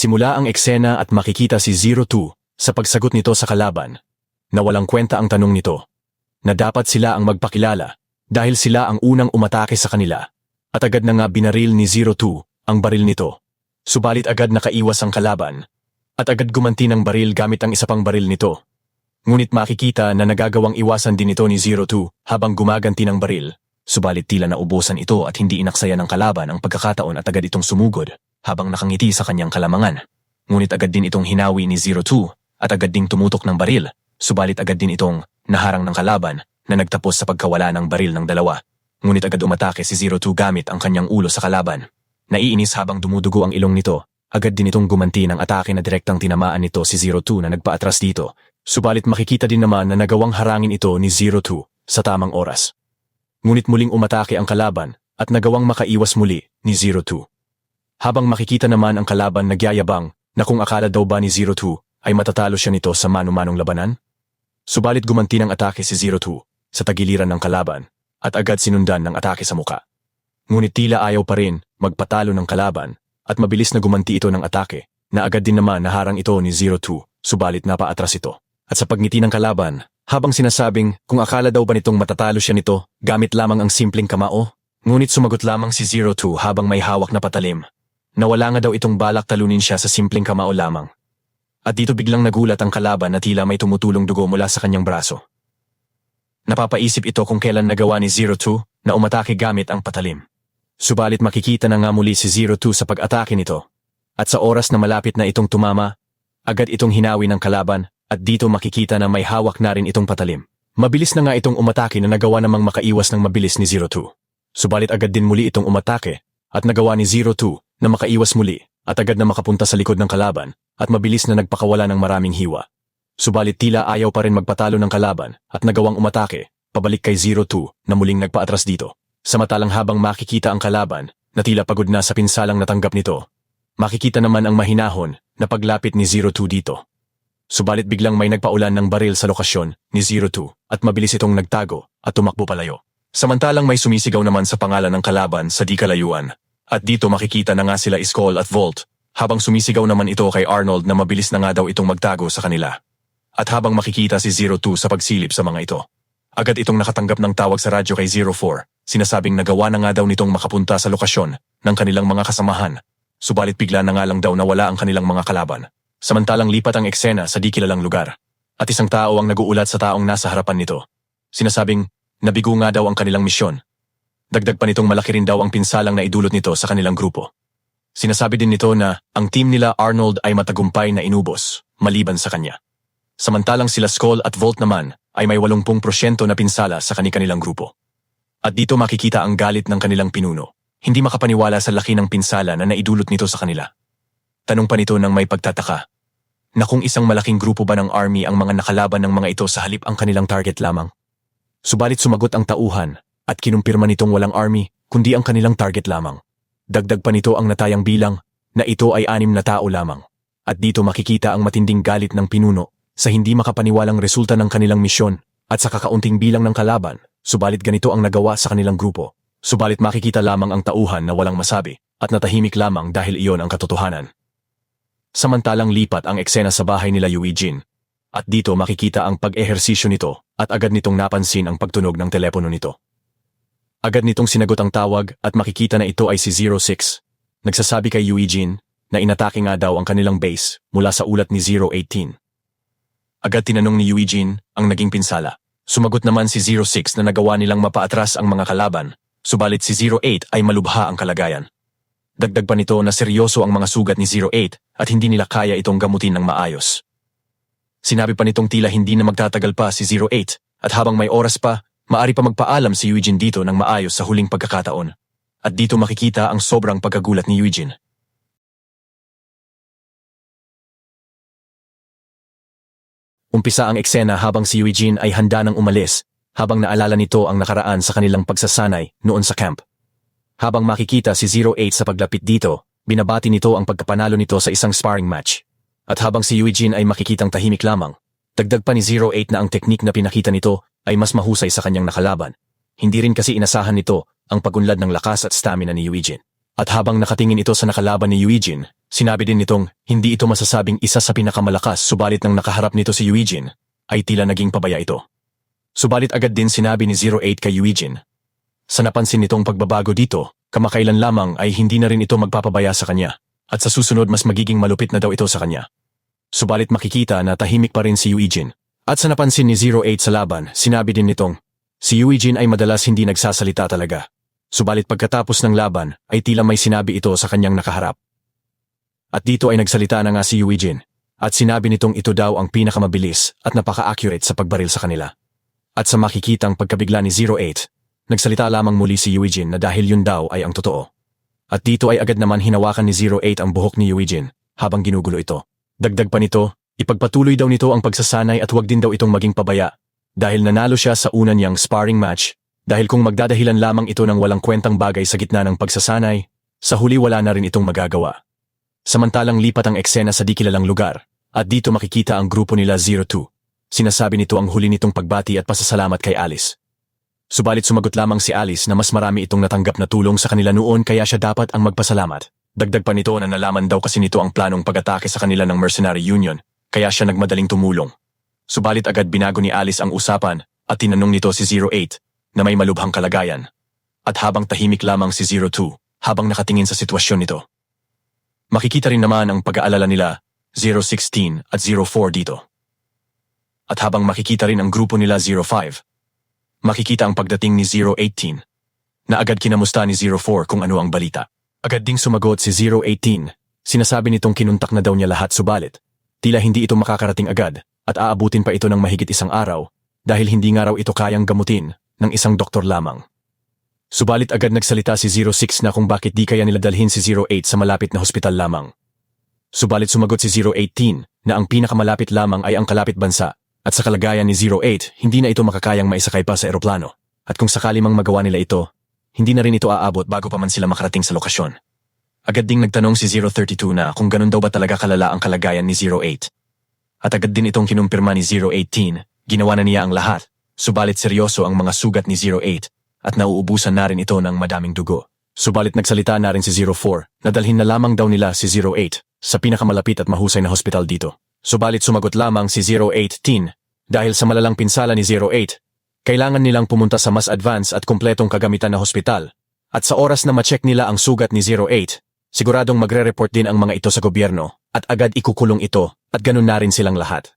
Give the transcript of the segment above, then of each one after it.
Simula ang eksena at makikita si Zero Two sa pagsagot nito sa kalaban, na walang kwenta ang tanong nito, na dapat sila ang magpakilala dahil sila ang unang umatake sa kanila, at agad na nga binaril ni Zero Two ang baril nito. Subalit agad nakaiwas ang kalaban, at agad gumanti ng baril gamit ang isa pang baril nito. Ngunit makikita na nagagawang iwasan din ito ni Zero Two habang gumaganti ng baril, subalit tila naubusan ito at hindi inaksaya ng kalaban ang pagkakataon at agad itong sumugod habang nakangiti sa kanyang kalamangan. Ngunit agad din itong hinawi ni Zero Two at agad ding tumutok ng baril, subalit agad din itong naharang ng kalaban na nagtapos sa pagkawala ng baril ng dalawa. Ngunit agad umatake si Zero Two gamit ang kanyang ulo sa kalaban. Naiinis habang dumudugo ang ilong nito, agad din itong gumanti ng atake na direktang tinamaan nito si Zero Two na nagpaatras dito. Subalit makikita din naman na nagawang harangin ito ni Zero Two sa tamang oras. Ngunit muling umatake ang kalaban at nagawang makaiwas muli ni Zero Two. Habang makikita naman ang kalaban nagyayabang na kung akala daw ba ni Zero Two ay matatalo siya nito sa mano-manong labanan. Subalit gumanti ng atake si Zero Two sa tagiliran ng kalaban at agad sinundan ng atake sa muka. Ngunit tila ayaw pa rin magpatalo ng kalaban at mabilis na gumanti ito ng atake na agad din naman naharang ito ni Zero Two, subalit napaatras ito. At sa pagngiti ng kalaban, habang sinasabing kung akala daw ba nitong matatalo siya nito gamit lamang ang simpleng kamao, ngunit sumagot lamang si Zero Two habang may hawak na patalim, na wala nga daw itong balak talunin siya sa simpleng kamao lamang. At dito biglang nagulat ang kalaban na tila may tumutulong dugo mula sa kanyang braso. Napapaisip ito kung kailan nagawa ni Zero Two na umatake gamit ang patalim. Subalit makikita na nga muli si Zero Two sa pag-atake nito. At sa oras na malapit na itong tumama, agad itong hinawi ng kalaban at dito makikita na may hawak na rin itong patalim. Mabilis na nga itong umatake na nagawa namang makaiwas ng mabilis ni Zero Two. Subalit agad din muli itong umatake at nagawa ni Zero Two na makaiwas muli at agad na makapunta sa likod ng kalaban at mabilis na nagpakawala ng maraming hiwa. Subalit tila ayaw pa rin magpatalo ng kalaban at nagawang umatake pabalik kay Zero Two na muling nagpaatras dito. Samantalang habang makikita ang kalaban na tila pagod na sa pinsalang natanggap nito, makikita naman ang mahinahon na paglapit ni Zero Two dito. Subalit biglang may nagpaulan ng baril sa lokasyon ni Zero Two at mabilis itong nagtago at tumakbo palayo. Samantalang may sumisigaw naman sa pangalan ng kalaban sa di kalayuan. At dito makikita na nga sila Skull at Volt habang sumisigaw naman ito kay Arnold na mabilis na nga daw itong magtago sa kanila. At habang makikita si Zero Two sa pagsilip sa mga ito, agad itong nakatanggap ng tawag sa radyo kay Zero Four, sinasabing nagawa na nga daw nitong makapunta sa lokasyon ng kanilang mga kasamahan. Subalit bigla na nga lang daw nawala ang kanilang mga kalaban. Samantalang lipat ang eksena sa di kilalang lugar. At isang tao ang naguulat sa taong nasa harapan nito. Sinasabing nabigo nga daw ang kanilang misyon. Dagdag pa nitong malaki rin daw ang pinsalang na idulot nito sa kanilang grupo. Sinasabi din nito na ang team nila Arnold ay matagumpay na inubos, maliban sa kanya. Samantalang sila Skull at Volt naman ay may 80% na pinsala sa kanilang grupo. At dito makikita ang galit ng kanilang pinuno. Hindi makapaniwala sa laki ng pinsala na naidulot nito sa kanila. Tanong pa nito ng may pagtataka, na kung isang malaking grupo ba ng army ang mga nakalaban ng mga ito sa halip ang kanilang target lamang. Subalit sumagot ang tauhan at kinumpirma nitong walang army kundi ang kanilang target lamang. Dagdag pa nito ang natayang bilang na ito ay 6 na tao lamang. At dito makikita ang matinding galit ng pinuno sa hindi makapaniwalang resulta ng kanilang misyon at sa kakaunting bilang ng kalaban, subalit ganito ang nagawa sa kanilang grupo. Subalit makikita lamang ang tauhan na walang masabi at natahimik lamang dahil iyon ang katotohanan. Samantalang lipat ang eksena sa bahay nila Eugene. At dito makikita ang pag-ehersisyo nito at agad nitong napansin ang pagtunog ng telepono nito. Agad nitong sinagot ang tawag at makikita na ito ay si 06. Nagsasabi kay Eugene na inatake nga daw ang kanilang base mula sa ulat ni 018. Agad tinanong ni Eugene ang naging pinsala. Sumagot naman si 06 na nagawa nilang mapaatras ang mga kalaban, subalit si 08 ay malubha ang kalagayan. Dagdag pa nito na seryoso ang mga sugat ni 08 at hindi nila kaya itong gamutin ng maayos. Sinabi pa nitong tila hindi na magtatagal pa si 08 at habang may oras pa, maari pa magpaalam si Eugene dito ng maayos sa huling pagkakataon. At dito makikita ang sobrang pagkagulat ni Eugene. Umpisa ang eksena habang si Eugene ay handa nang umalis habang naalala nito ang nakaraan sa kanilang pagsasanay noon sa camp. Habang makikita si 08 sa paglapit dito, binabati nito ang pagkapanalo nito sa isang sparring match. At habang si Eugene ay makikitang tahimik lamang, dagdag pa ni 08 na ang teknik na pinakita nito ay mas mahusay sa kanyang nakalaban. Hindi rin kasi inasahan nito ang pagunlad ng lakas at stamina ni Eugene. At habang nakatingin ito sa nakalaban ni Eugene, Sinabi din nitong hindi ito masasabing isa sa pinakamalakas subalit nang nakaharap nito si Eugene, ay tila naging pabaya ito. Subalit agad din sinabi ni 08 kay Eugene. Sa napansin nitong pagbabago dito, kamakailan lamang ay hindi na rin ito magpapabaya sa kanya, at sa susunod mas magiging malupit na daw ito sa kanya. Subalit makikita na tahimik pa rin si Eugene. At sa napansin ni 08 sa laban, sinabi din nitong, si Eugene ay madalas hindi nagsasalita talaga. Subalit pagkatapos ng laban, ay tila may sinabi ito sa kanyang nakaharap. At dito ay nagsalita na nga si Eugene, at sinabi nitong ito daw ang pinakamabilis at napaka-accurate sa pagbaril sa kanila. At sa makikitang pagkabigla ni 08, nagsalita lamang muli si Eugene na dahil yun daw ay ang totoo. At dito ay agad naman hinawakan ni 08 ang buhok ni Eugene, habang ginugulo ito. Dagdag pa nito, ipagpatuloy daw nito ang pagsasanay at huwag din daw itong maging pabaya dahil nanalo siya sa una niyang sparring match dahil kung magdadahilan lamang ito ng walang kwentang bagay sa gitna ng pagsasanay, sa huli wala na rin itong magagawa. Samantalang lipat ang eksena sa di kilalang lugar at dito makikita ang grupo nila 02. Sinasabi nito ang huli nitong pagbati at pasasalamat kay Alice. Subalit sumagot lamang si Alice na mas marami itong natanggap na tulong sa kanila noon kaya siya dapat ang magpasalamat. Dagdag pa nito na nalaman daw kasi nito ang planong pag-atake sa kanila ng Mercenary Union. Kaya siya nagmadaling tumulong. Subalit agad binago ni Alice ang usapan at tinanong nito si 08 na may malubhang kalagayan. At habang tahimik lamang si 02 habang nakatingin sa sitwasyon nito. Makikita rin naman ang pag-aalala nila 016 at 04 dito. At habang makikita rin ang grupo nila 05, makikita ang pagdating ni 018 na agad kinamusta ni 04 kung ano ang balita. Agad ding sumagot si 018, sinasabi nitong kinuntak na daw niya lahat subalit. Tila hindi ito makakarating agad at aabutin pa ito ng mahigit isang araw dahil hindi nga raw ito kayang gamutin ng isang doktor lamang. Subalit agad nagsalita si 06 na kung bakit di kaya nila dalhin si 08 sa malapit na hospital lamang. Subalit sumagot si 018 na ang pinakamalapit lamang ay ang kalapit bansa at sa kalagayan ni 08 hindi na ito makakayang maisakay pa sa eroplano at kung sakali mang magawa nila ito, hindi na rin ito aabot bago pa man sila makarating sa lokasyon. Agad ding nagtanong si 032 na kung ganun daw ba talaga kalala ang kalagayan ni 08. At agad din itong kinumpirma ni 018, ginawa na niya ang lahat, subalit seryoso ang mga sugat ni 08 at nauubusan na rin ito ng madaming dugo. Subalit nagsalita na rin si 04 na dalhin na lamang daw nila si 08 sa pinakamalapit at mahusay na hospital dito. Subalit sumagot lamang si 018 dahil sa malalang pinsala ni 08, kailangan nilang pumunta sa mas advanced at kumpletong kagamitan na hospital at sa oras na ma-check nila ang sugat ni 08, siguradong magre-report din ang mga ito sa gobyerno at agad ikukulong ito at ganun na rin silang lahat.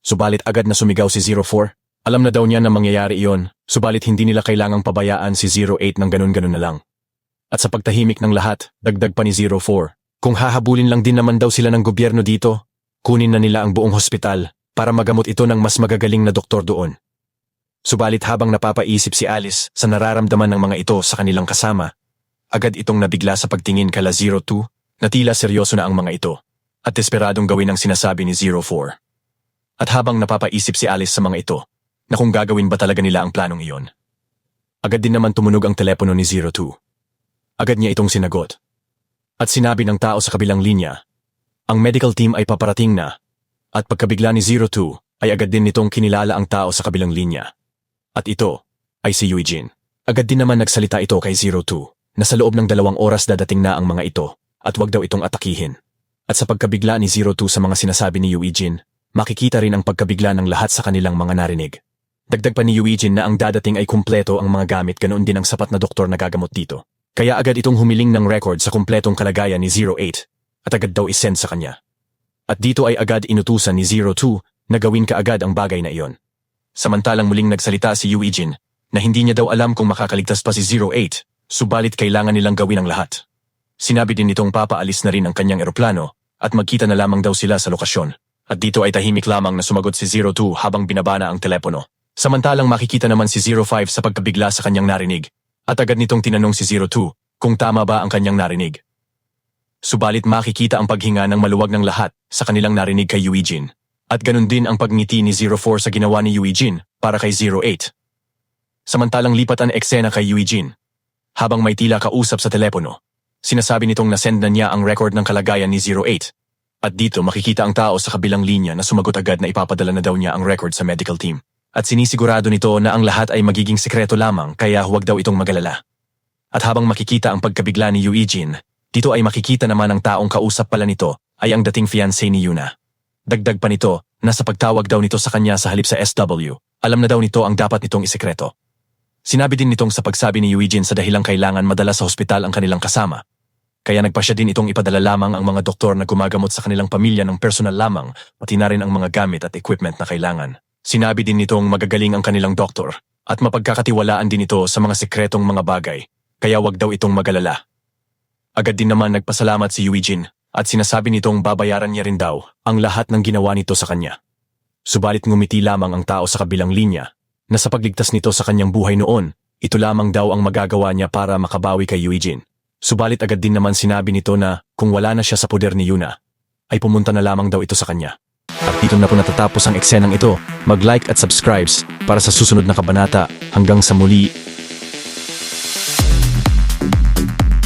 Subalit agad na sumigaw si 04. Alam na daw niya na mangyayari iyon, subalit hindi nila kailangang pabayaan si 08 ng ganun-ganun na lang. At sa pagtahimik ng lahat, dagdag pa ni 04. Kung hahabulin lang din naman daw sila ng gobyerno dito, kunin na nila ang buong hospital para magamot ito ng mas magagaling na doktor doon. Subalit habang napapaisip si Alice sa nararamdaman ng mga ito sa kanilang kasama, agad itong nabigla sa pagtingin kala 02 na tila seryoso na ang mga ito at desperadong gawin ang sinasabi ni 04. At habang napapaisip si Alice sa mga ito na kung gagawin ba talaga nila ang planong iyon, agad din naman tumunog ang telepono ni 02. Agad niya itong sinagot. At sinabi ng tao sa kabilang linya, ang medical team ay paparating na at pagkabigla ni 02 ay agad din nitong kinilala ang tao sa kabilang linya. At ito ay si Eugene. Agad din naman nagsalita ito kay 02. Na sa loob ng 2 oras dadating na ang mga ito at wag daw itong atakihin. At sa pagkabigla ni 02 sa mga sinasabi ni Eugene, makikita rin ang pagkabigla ng lahat sa kanilang mga narinig. Dagdag pa ni Eugene na ang dadating ay kumpleto ang mga gamit ganoon din ang sapat na doktor na gagamot dito. Kaya agad itong humiling ng record sa kumpletong kalagayan ni 08 at agad daw isend sa kanya. At dito ay agad inutusan ni 02 na gawin kaagad ang bagay na iyon. Samantalang muling nagsalita si Eugene na hindi niya daw alam kung makakaligtas pa si 08. Subalit kailangan nilang gawin ang lahat. Sinabi din nitong papaalis na rin ang kanyang eroplano at magkita na lamang daw sila sa lokasyon. At dito ay tahimik lamang na sumagot si 02 habang binabana ang telepono. Samantalang makikita naman si 05 sa pagkabigla sa kanyang narinig. At agad nitong tinanong si 02 kung tama ba ang kanyang narinig. Subalit makikita ang paghinga ng maluwag ng lahat sa kanilang narinig kay Eugene. At ganun din ang pagngiti ni 04 sa ginawa ni Eugene para kay 08. Samantalang lipat ang eksena kay Eugene. Habang may tila kausap sa telepono, sinasabi nitong nasend na niya ang record ng kalagayan ni 08. At dito makikita ang tao sa kabilang linya na sumagot agad na ipapadala na daw niya ang record sa medical team. At sinisigurado nito na ang lahat ay magiging sikreto lamang kaya huwag daw itong magalala. At habang makikita ang pagkabigla ni Eugene, Dito ay makikita naman ang taong kausap pala nito ay ang dating fiancé ni Yuna. Dagdag pa nito, nasa pagtawag daw nito sa kanya sa halip sa SW, alam na daw nito ang dapat nitong isikreto. Sinabi din nitong sa pagsabi ni Eugene sa dahilang kailangan madala sa hospital ang kanilang kasama. Kaya nagpasya din itong ipadala lamang ang mga doktor na gumagamot sa kanilang pamilya ng personal lamang, pati na rin ang mga gamit at equipment na kailangan. Sinabi din nitong magagaling ang kanilang doktor at mapagkakatiwalaan din ito sa mga sekretong mga bagay, kaya wag daw itong magalala. Agad din naman nagpasalamat si Eugene at sinasabi nitong babayaran niya rin daw ang lahat ng ginawa nito sa kanya. Subalit ngumiti lamang ang tao sa kabilang linya na sa pagligtas nito sa kanyang buhay noon, ito lamang daw ang magagawa niya para makabawi kay Eugene. Subalit agad din naman sinabi nito na kung wala na siya sa poder ni Yuna, ay pumunta na lamang daw ito sa kanya. At dito na po natatapos ang eksenang ito. Mag-like at subscribe para sa susunod na kabanata. Hanggang sa muli.